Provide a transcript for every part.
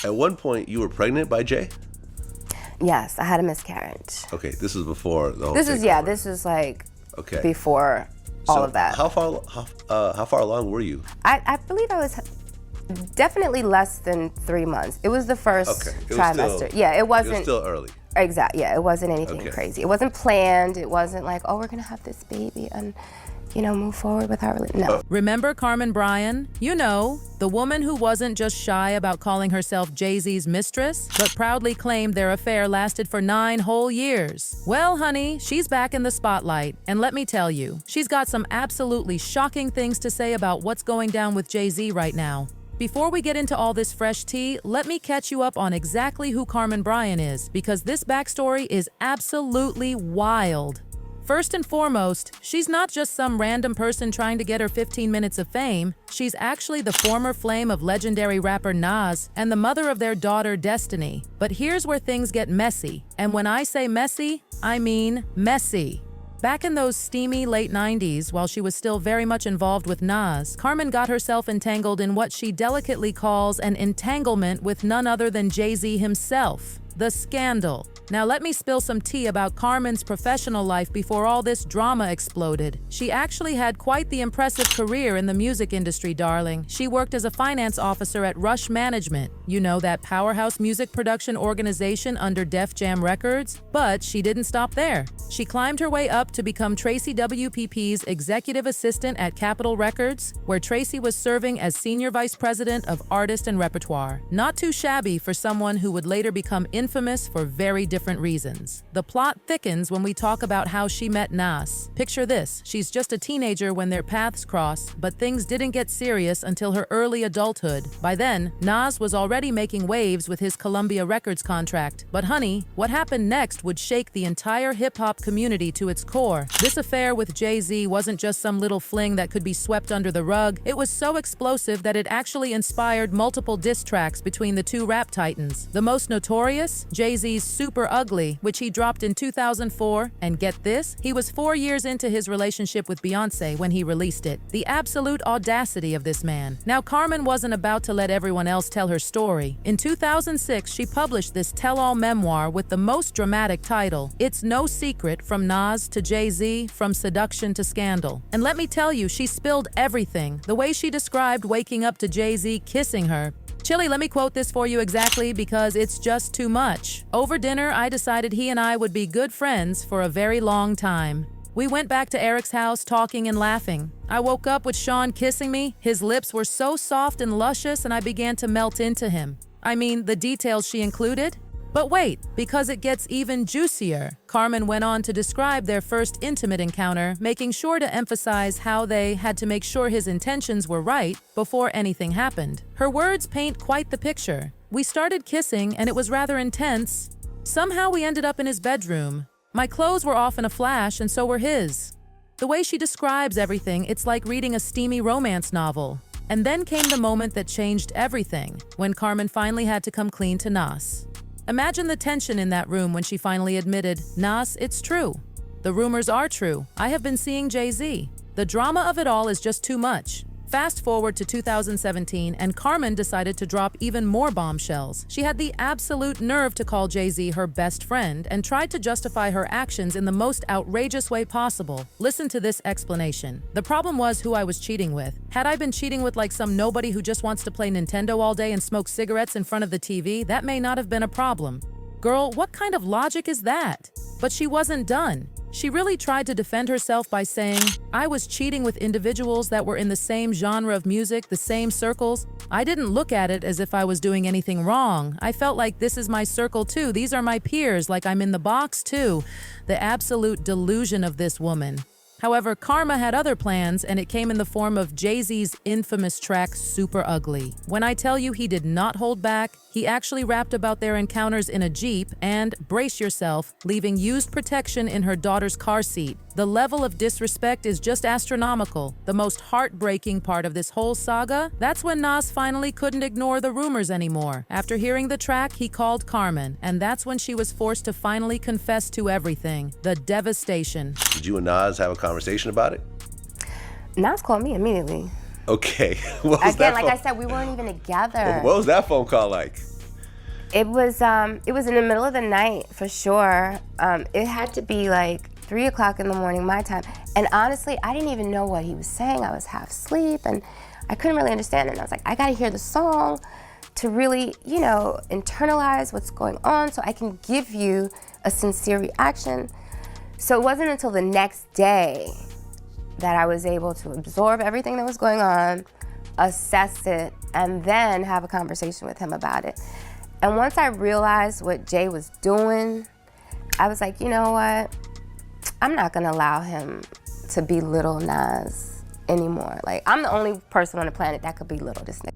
At one point, you were pregnant by Jay? Yes, I had a miscarriage. Okay, this is before the whole This takeover. is like Okay. before all of that. How far along were you? I believe I was definitely less than 3 months. It was the first trimester. It wasn't. It was still early. Exactly. Yeah, it wasn't anything Okay. crazy. It wasn't planned. It wasn't like, oh, we're gonna have this baby and, move forward with our no. Remember Carmen Bryan? You know, the woman who wasn't just shy about calling herself Jay-Z's mistress, but proudly claimed their affair lasted for 9 whole years. Well, honey, she's back in the spotlight, and let me tell you, she's got some absolutely shocking things to say about what's going down with Jay-Z right now. Before we get into all this fresh tea, let me catch you up on exactly who Carmen Bryan is, because this backstory is absolutely wild. First and foremost, she's not just some random person trying to get her 15 minutes of fame. She's actually the former flame of legendary rapper Nas and the mother of their daughter Destiny. But here's where things get messy. And when I say messy, I mean messy. Back in those steamy late 90s, while she was still very much involved with Nas, Carmen got herself entangled in what she delicately calls an entanglement with none other than Jay-Z himself. The scandal. Now let me spill some tea about Carmen's professional life before all this drama exploded. She actually had quite the impressive career in the music industry, darling. She worked as a finance officer at Rush Management, you know, that powerhouse music production organization under Def Jam Records. But she didn't stop there. She climbed her way up to become Tracy WPP's executive assistant at Capitol Records, where Tracy was serving as senior vice president of artist and repertoire. Not too shabby for someone who would later become infamous for very different reasons. The plot thickens when we talk about how she met Nas. Picture this, she's just a teenager when their paths cross, but things didn't get serious until her early adulthood. By then, Nas was already making waves with his Columbia Records contract. But honey, what happened next would shake the entire hip-hop community to its core. This affair with Jay-Z wasn't just some little fling that could be swept under the rug. It was so explosive that it actually inspired multiple diss tracks between the two rap titans. The most notorious, Jay-Z's Super Ugly, which he dropped in 2004, and get this, he was 4 years into his relationship with Beyoncé when he released it. The absolute audacity of this man. Now, Carmen wasn't about to let everyone else tell her story. In 2006, she published this tell-all memoir with the most dramatic title, It's No Secret, From Nas to Jay-Z, From Seduction to Scandal. And let me tell you, she spilled everything. The way she described waking up to Jay-Z kissing her. Chili, let me quote this for you exactly because it's just too much. Over dinner, I decided he and I would be good friends for a very long time. We went back to Eric's house talking and laughing. I woke up with Sean kissing me. His lips were so soft and luscious and I began to melt into him. I mean, the details she included. But wait, because it gets even juicier, Carmen went on to describe their first intimate encounter, making sure to emphasize how they had to make sure his intentions were right before anything happened. Her words paint quite the picture. We started kissing and it was rather intense. Somehow we ended up in his bedroom. My clothes were off in a flash and so were his. The way she describes everything, it's like reading a steamy romance novel. And then came the moment that changed everything, when Carmen finally had to come clean to Nas. Imagine the tension in that room when she finally admitted, Nas, it's true. The rumors are true. I have been seeing Jay-Z. The drama of it all is just too much. Fast forward to 2017, and Carmen decided to drop even more bombshells. She had the absolute nerve to call Jay-Z her best friend and tried to justify her actions in the most outrageous way possible. Listen to this explanation. The problem was who I was cheating with. Had I been cheating with like some nobody who just wants to play Nintendo all day and smoke cigarettes in front of the TV, that may not have been a problem. Girl, what kind of logic is that? But she wasn't done. She really tried to defend herself by saying, I was cheating with individuals that were in the same genre of music, the same circles. I didn't look at it as if I was doing anything wrong. I felt like this is my circle too. These are my peers, like I'm in the box too. The absolute delusion of this woman. However, karma had other plans, and it came in the form of Jay-Z's infamous track, Super Ugly. When I tell you he did not hold back, he actually rapped about their encounters in a Jeep and, brace yourself, leaving used protection in her daughter's car seat. The level of disrespect is just astronomical. The most heartbreaking part of this whole saga, that's when Nas finally couldn't ignore the rumors anymore. After hearing the track, he called Carmen, and that's when she was forced to finally confess to everything. The devastation. Did you and Nas have a conversation about it? Nas called me immediately. Okay. What was Again, that like I said, we weren't even together. What was that phone call like? It was in the middle of the night for sure. It had to be like 3 o'clock in the morning my time. And honestly, I didn't even know what he was saying. I was half asleep and I couldn't really understand it. And I was like, I gotta hear the song to really, you know, internalize what's going on so I can give you a sincere reaction. So it wasn't until the next day that I was able to absorb everything that was going on, assess it, and then have a conversation with him about it. And once I realized what Jay was doing, I was like, you know what? I'm not gonna allow him to belittle Nas anymore. Like, I'm the only person on the planet that could belittle this nigga.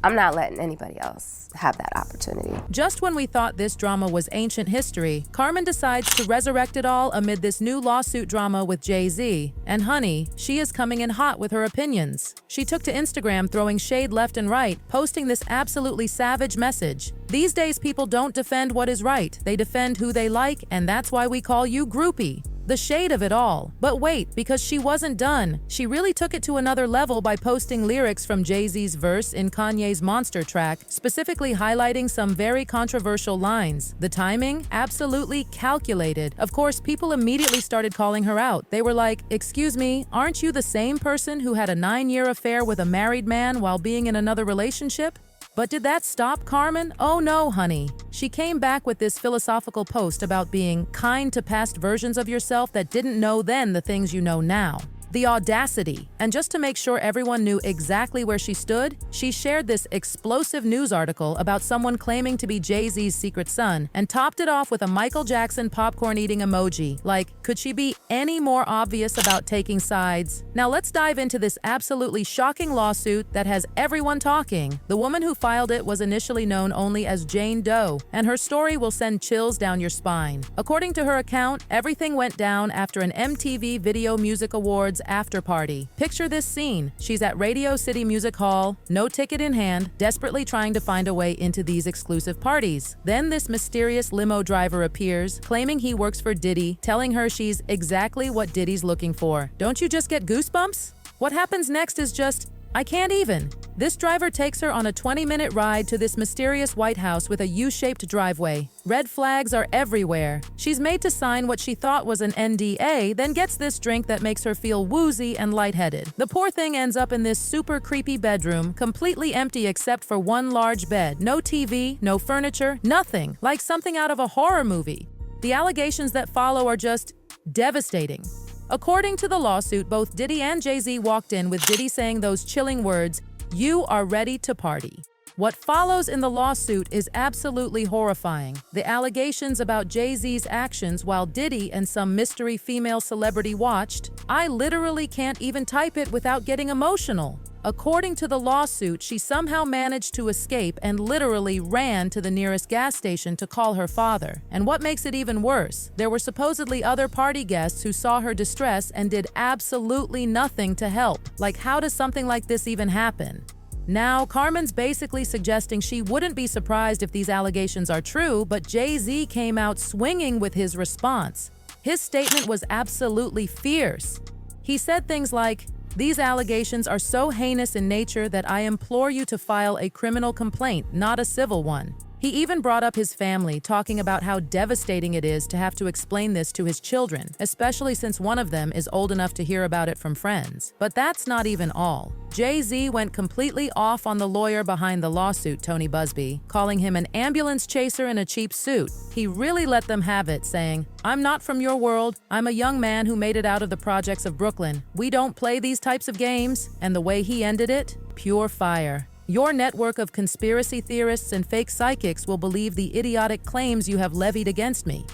I'm not letting anybody else have that opportunity. Just when we thought this drama was ancient history, Carmen decides to resurrect it all amid this new lawsuit drama with Jay-Z. And honey, she is coming in hot with her opinions. She took to Instagram throwing shade left and right, posting this absolutely savage message. These days, people don't defend what is right. They defend who they like, and that's why we call you groupie. The shade of it all. But wait, because she wasn't done. She really took it to another level by posting lyrics from Jay-Z's verse in Kanye's Monster track, specifically highlighting some very controversial lines. The timing? Absolutely calculated. Of course, people immediately started calling her out. They were like, excuse me, aren't you the same person who had a 9-year affair with a married man while being in another relationship? But did that stop Carmen? Oh no, honey. She came back with this philosophical post about being kind to past versions of yourself that didn't know then the things you know now. The audacity. And just to make sure everyone knew exactly where she stood, she shared this explosive news article about someone claiming to be Jay-Z's secret son and topped it off with a Michael Jackson popcorn-eating emoji. Like, could she be any more obvious about taking sides? Now let's dive into this absolutely shocking lawsuit that has everyone talking. The woman who filed it was initially known only as Jane Doe, and her story will send chills down your spine. According to her account, everything went down after an MTV Video Music Awards after party. Picture this scene. She's at Radio City Music Hall, no ticket in hand, desperately trying to find a way into these exclusive parties. Then this mysterious limo driver appears, claiming he works for Diddy, telling her she's exactly what Diddy's looking for. Don't you just get goosebumps? What happens next is just, I can't even. This driver takes her on a 20-minute ride to this mysterious White House with a U-shaped driveway. Red flags are everywhere. She's made to sign what she thought was an NDA, then gets this drink that makes her feel woozy and lightheaded. The poor thing ends up in this super creepy bedroom, completely empty except for one large bed. No TV, no furniture, nothing. Like something out of a horror movie. The allegations that follow are just devastating. According to the lawsuit, both Diddy and Jay-Z walked in with Diddy saying those chilling words, "You are ready to party." What follows in the lawsuit is absolutely horrifying. The allegations about Jay-Z's actions while Diddy and some mystery female celebrity watched, I literally can't even type it without getting emotional. According to the lawsuit, she somehow managed to escape and literally ran to the nearest gas station to call her father. And what makes it even worse, there were supposedly other party guests who saw her distress and did absolutely nothing to help. Like, how does something like this even happen? Now, Carmen's basically suggesting she wouldn't be surprised if these allegations are true, but Jay-Z came out swinging with his response. His statement was absolutely fierce. He said things like, "These allegations are so heinous in nature that I implore you to file a criminal complaint, not a civil one." He even brought up his family, talking about how devastating it is to have to explain this to his children, especially since one of them is old enough to hear about it from friends. But that's not even all. Jay-Z went completely off on the lawyer behind the lawsuit, Tony Busby, calling him an ambulance chaser in a cheap suit. He really let them have it, saying, "I'm not from your world. I'm a young man who made it out of the projects of Brooklyn. We don't play these types of games." And the way he ended it? Pure fire. Your network of conspiracy theorists and fake psychics will believe the idiotic claims you have levied against me.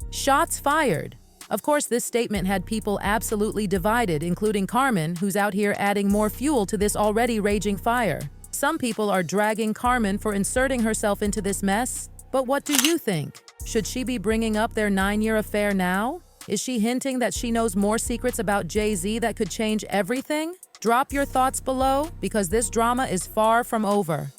Shots fired. Of course, this statement had people absolutely divided, including Carmen, who's out here adding more fuel to this already raging fire. Some people are dragging Carmen for inserting herself into this mess. But what do you think? Should she be bringing up their 9-year affair now? Is she hinting that she knows more secrets about Jay-Z that could change everything? Drop your thoughts below, because this drama is far from over.